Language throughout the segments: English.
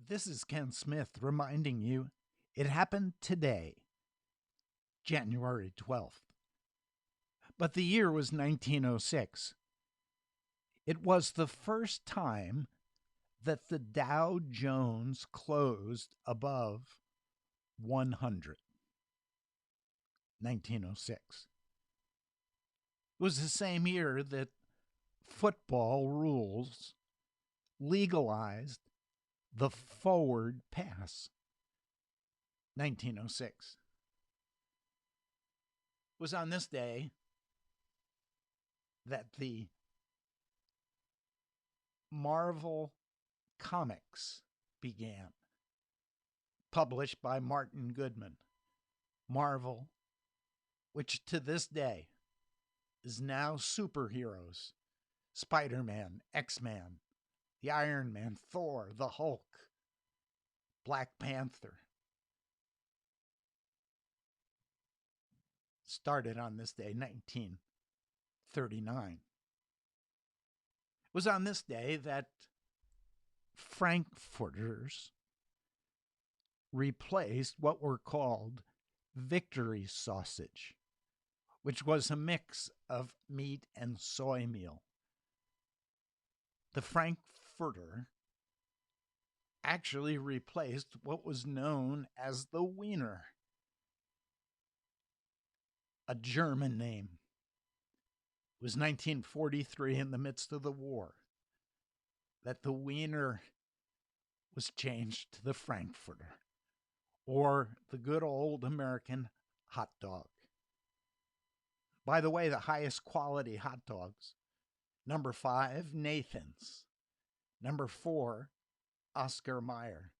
This is Ken Smith reminding you it happened today, January 12th. But the year was 1906. It was the first time that the Dow Jones closed above 100. 1906. It was the same year that football rules legalized the forward pass. 1906. It was on this day that the Marvel Comics began, published by Martin Goodman. Marvel, which to this day is now superheroes: Spider-Man, X-Man, the Iron Man, Thor, the Hulk, Black Panther. Started on this day, 1939. It was on this day that Frankfurters replaced what were called victory sausage, which was a mix of meat and soy meal. The Frankfurter actually replaced what was known as the Wiener, a German name. It was 1943, in the midst of the war, that the Wiener was changed to the Frankfurter, or the good old American hot dog. By the way, the highest quality hot dogs: number 5, Nathan's; number 4, Oscar Mayer;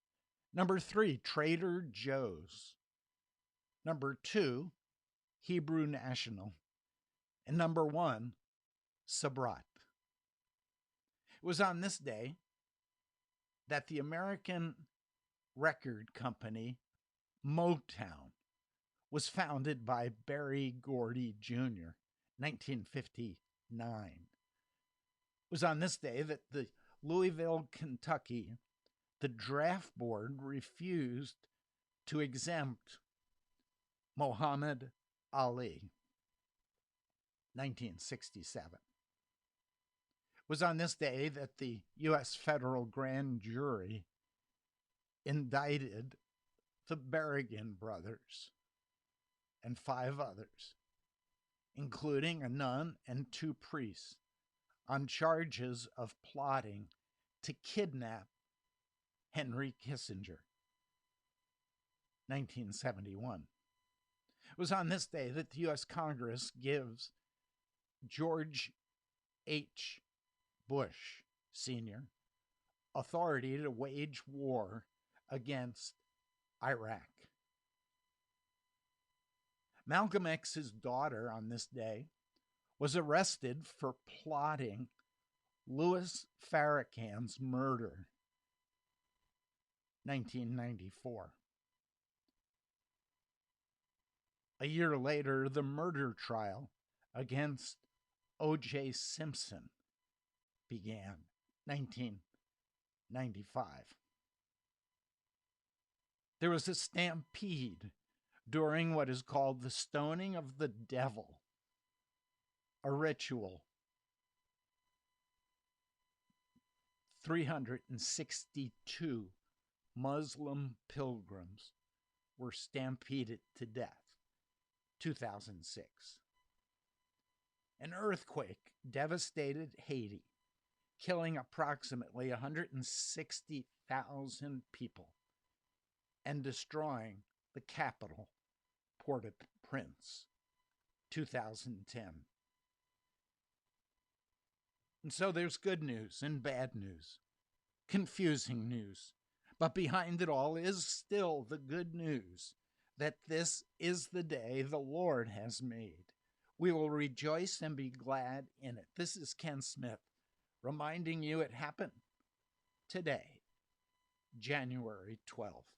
number 3, Trader Joe's; number 2, Hebrew National; and number 1, Sabrat. It was on this day that the American record company Motown was founded by Berry Gordy Jr., 1959. It was on this day that the Louisville, Kentucky, the draft board refused to exempt Muhammad Ali, 1967. It was on this day that the U.S. federal grand jury indicted the Berrigan brothers and 5 others, including a nun and 2 priests, on charges of plotting to kidnap Henry Kissinger, 1971. It was on this day that the U.S. Congress gives George H. Bush Sr. authority to wage war against Iraq. Malcolm X's daughter on this day was arrested for plotting Louis Farrakhan's murder, 1994. A year later, the murder trial against O.J. Simpson began, 1995. There was a stampede during what is called the Stoning of the Devil, a ritual. 362 Muslim pilgrims were stampeded to death, 2006. An earthquake devastated Haiti, killing approximately 160,000 people and destroying the capital, Port-au-Prince, 2010. And so there's good news and bad news, confusing news. But behind it all is still the good news that this is the day the Lord has made. We will rejoice and be glad in it. This is Ken Smith reminding you it happened today, January 12th.